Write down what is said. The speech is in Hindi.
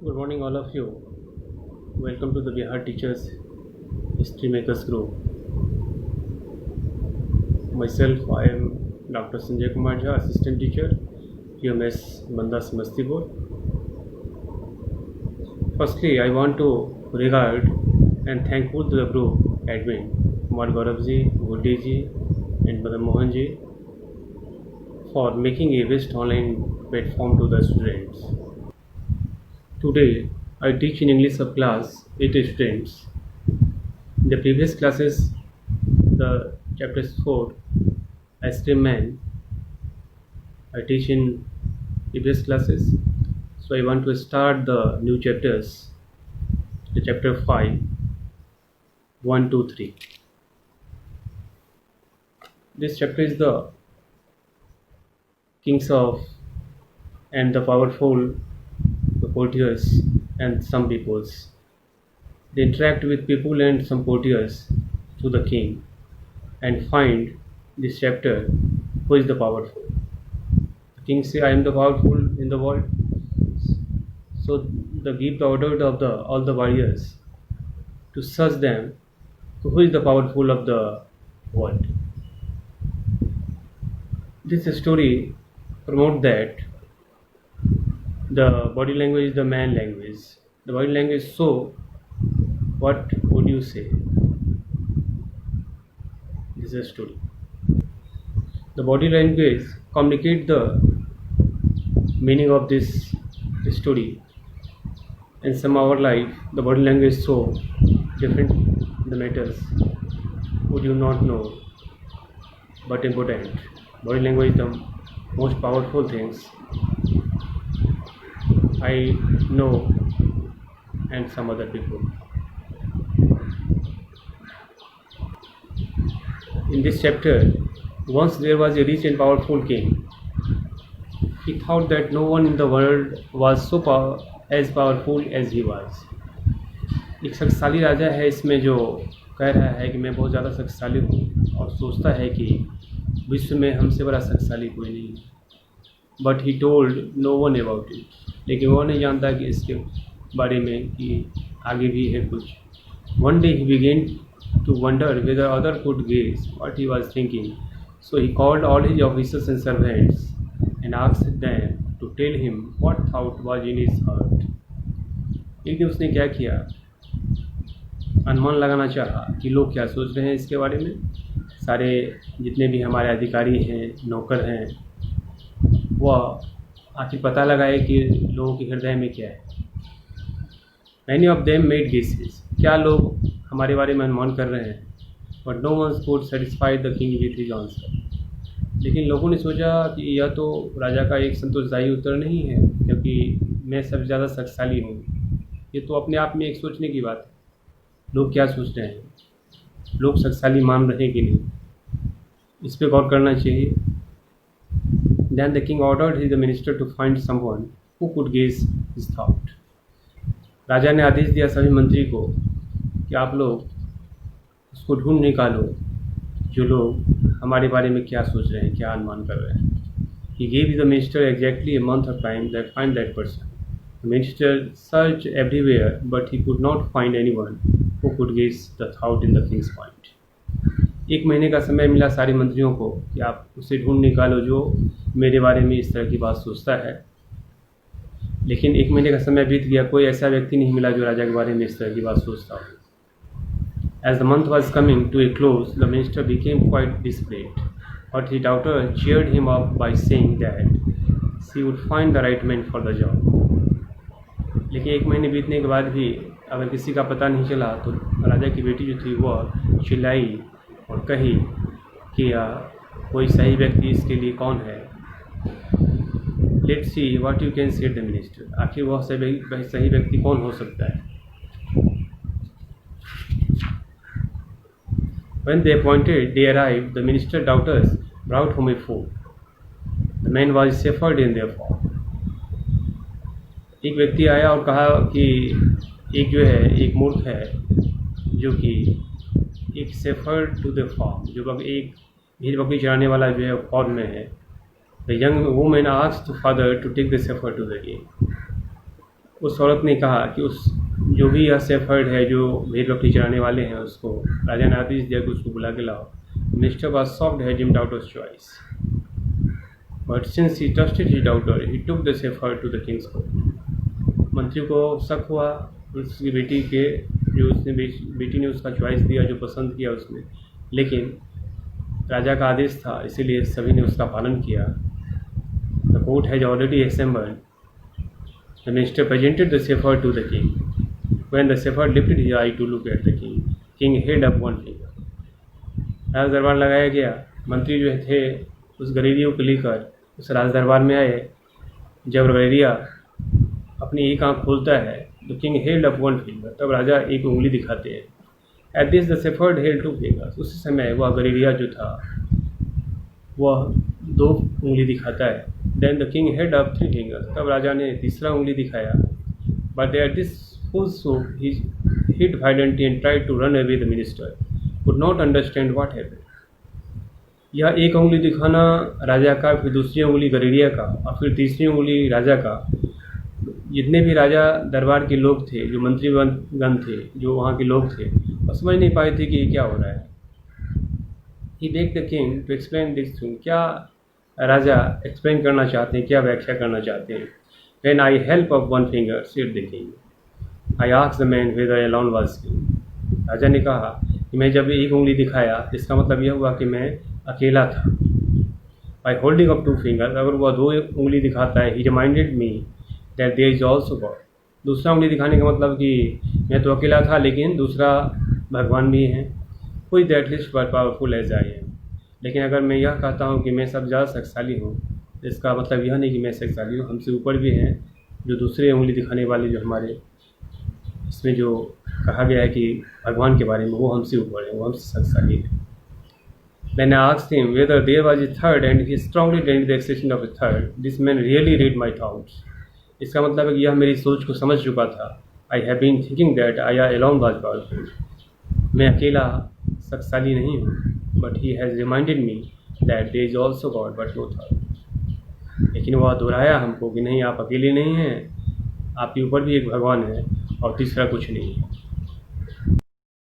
Good morning, all of you. Welcome to the Bihar Teachers History Makers Group. Myself, I am Dr. Sanjay Kumar Jha, Assistant Teacher, UMS Banda Samastipur. Firstly, I want to regard and thankful to the group admin, Kumar Gaurav ji, Guddi ji, and Madan Mohan ji for making a best online platform to the students. Today, I teach in English subclass 8 students. In the previous classes, the chapters 4, Ice Cream Man, I teach in previous classes. So I want to start the new chapters, the chapter 5, 1, 2, 3. This chapter is the kings of and the powerful, the courtiers and some peoples. They interact with people and some courtiers to the king and find this chapter who is the powerful. The king say, I am the powerful in the world. So they give the order of the all the warriors to search them to who is the powerful of the world. This story promote that the body language is the man language. The body language so what would you say? This is a story. The body language communicate the meaning of this story. In some of our life, the body language is so different the matters would you not know, but important. Body language is the most powerful things I know and some other people. In this chapter, once there was a rich and powerful king. He thought that no one in the world was so as powerful as he was. एक शक्तिशाली राजा है इसमें जो कह रहा है कि मैं बहुत ज़्यादा शक्तिशाली हूँ और सोचता है कि विश्व में हमसे बड़ा शक्तिशाली कोई नहीं है. But he told no one about it. लेकिन वो नहीं जानता कि इसके बारे में कि आगे भी है कुछ. One day he begin to wonder whether other could guess what he was thinking. So he called all his officers and servants and asked them to tell him what thought was in his heart. एक दिन उसने क्या किया, अनुमान लगाना चाहा कि लोग क्या सोच रहे हैं इसके बारे में. सारे जितने भी हमारे अधिकारी हैं, नौकर हैं, वह आखिर पता लगाए कि लोगों के हृदय में क्या है. Many of them made guesses. क्या लोग हमारे बारे में अनुमान कर रहे हैं. But no one could satisfy the king with his answer. लेकिन लोगों ने सोचा कि यह तो राजा का एक संतोषदायी उत्तर नहीं है, क्योंकि मैं सबसे ज़्यादा शक्तिशाली हूँ. ये तो अपने आप में एक सोचने की बात है. लोग क्या सोच रहे हैं, लोग शक्तिशाली मान रहे हैं कि नहीं, इस पर गौर करना चाहिए. Then the king ordered his minister to find someone who could guess his thought. राजा ने आदेश दिया सभी मंत्री को कि आप लोग उसको ढूंढ निकालो जो लोग हमारे बारे में क्या सोच रहे हैं, क्या अनुमान कर रहे हैं. He gave the minister exactly a month of time to find that person. The minister searched everywhere, but he could not find anyone who could guess the thought in the king's mind. एक महीने का समय मिला सारे मंत्रियों को कि आप उसे ढूंढ निकालो जो मेरे बारे में इस तरह की बात सोचता है. लेकिन एक महीने का समय बीत गया, कोई ऐसा व्यक्ति नहीं मिला जो राजा के बारे में इस तरह की बात सोचता हो. As the month was coming to a close, the minister became quite desperate, but his daughter cheered him up by saying that she would find the right man for the job. लेकिन एक महीने बीतने के बाद भी अगर किसी का पता नहीं चला तो राजा की बेटी जो थी वह चिल्लाई और कही कि कोई सही व्यक्ति इसके लिए कौन है. Let's see what you can say the minister. आखिर वह सही व्यक्ति कौन हो सकता है. When they appointed day arrived, the minister's daughters brought home a fool. The man was a shepherd in their farm. एक व्यक्ति आया और कहा कि एक जो है एक मूर्ख है जो कि एक शेफर्ड टू द फार्म, जो एक भेड़ बकरी चराने वाला जो है फार्म में है. The young woman asked the father to take the shepherd to the king. उस औरत ने कहा कि उस जो भी यह सेफर्ड है जो भेड़ बकरी चराने वाले हैं उसको राजा ने आदेश दिया कि उसको बुला के लाओ। मिनिस्टर वॉज सॉफ्ट है जिम doubt choice but since he trusted his daughter he took the shepherd to the king's court. मंत्री को शक हुआ उसकी बेटी के जो उसने बेटी ने उसका चॉइस दिया जो पसंद किया उसने, लेकिन राजा का आदेश था इसीलिए सभी ने उसका पालन किया। The court has already assembled. The minister presented the shepherd to the king. When the shepherd lifted his eye to look at the king, king head up one finger. राज दरबार लगाया गया। मंत्री जो थे उस गलेरिया को लेकर उस राज दरबार में आए। जब गलेरिया अपनी एक आँख खोलता है तो king held up one finger, तब राजा एक उंगली दिखाते हैं। At this the shepherd held two fingers. उसी समय वह गलेरिया जो था वह 2 उंगली दिखाता है। Then the king head up 3 fingers, तब राजा ने तीसरा उंगली दिखाया। But at this fool so he hit violently and tried to run away the minister could not understand what happened. यह एक उंगली दिखाना राजा का, फिर दूसरी उंगली गलेरिया का और फिर तीसरी उंगली राजा का। जितने भी राजा दरबार के लोग थे, जो मंत्रीगण थे, जो वहाँ के लोग थे, वो समझ नहीं पाए थे कि ये क्या हो रहा है। He beg the king to explain this thing. क्या राजा एक्सप्लेन करना चाहते हैं, क्या व्याख्या करना चाहते हैं। When I help of one finger said the king I asked the man whether alone was king. राजा ने कहा कि मैं जब एक उंगली दिखाया इसका मतलब यह हुआ कि मैं अकेला था। बाई होल्डिंग अप 2 फिंगर, अगर वह 2 उंगली दिखाता है, he reminded me that there is also God. दूसरा उंगली दिखाने का मतलब कि मैं तो अकेला था लेकिन दूसरा भगवान भी हैं, कोई that list but powerful as I am. लेकिन अगर मैं यह कहता हूँ कि मैं सब ज़्यादा शक्तिशाली हूँ, इसका मतलब यह नहीं कि मैं शक्तिशाली हूँ, हमसे ऊपर भी हैं जो दूसरे उंगली दिखाने वाले, जो हमारे इसमें जो कहा गया है कि भगवान के बारे में, वो हमसे ऊपर है, वो हमसे शक्तिशाली है। Then I asked him whether there was a third and he strongly denied the existence of a third. This man really read my thoughts. इसका मतलब है कि यह मेरी सोच को समझ चुका था। I have been thinking that I alone was powerful. मैं अकेला शक्तिशाली नहीं हूँ, but he has reminded me that there is also God but no third. लेकिन वह दोहराया हमको कि नहीं, आप अकेले नहीं हैं, आपके ऊपर भी एक भगवान है और तीसरा कुछ नहीं है।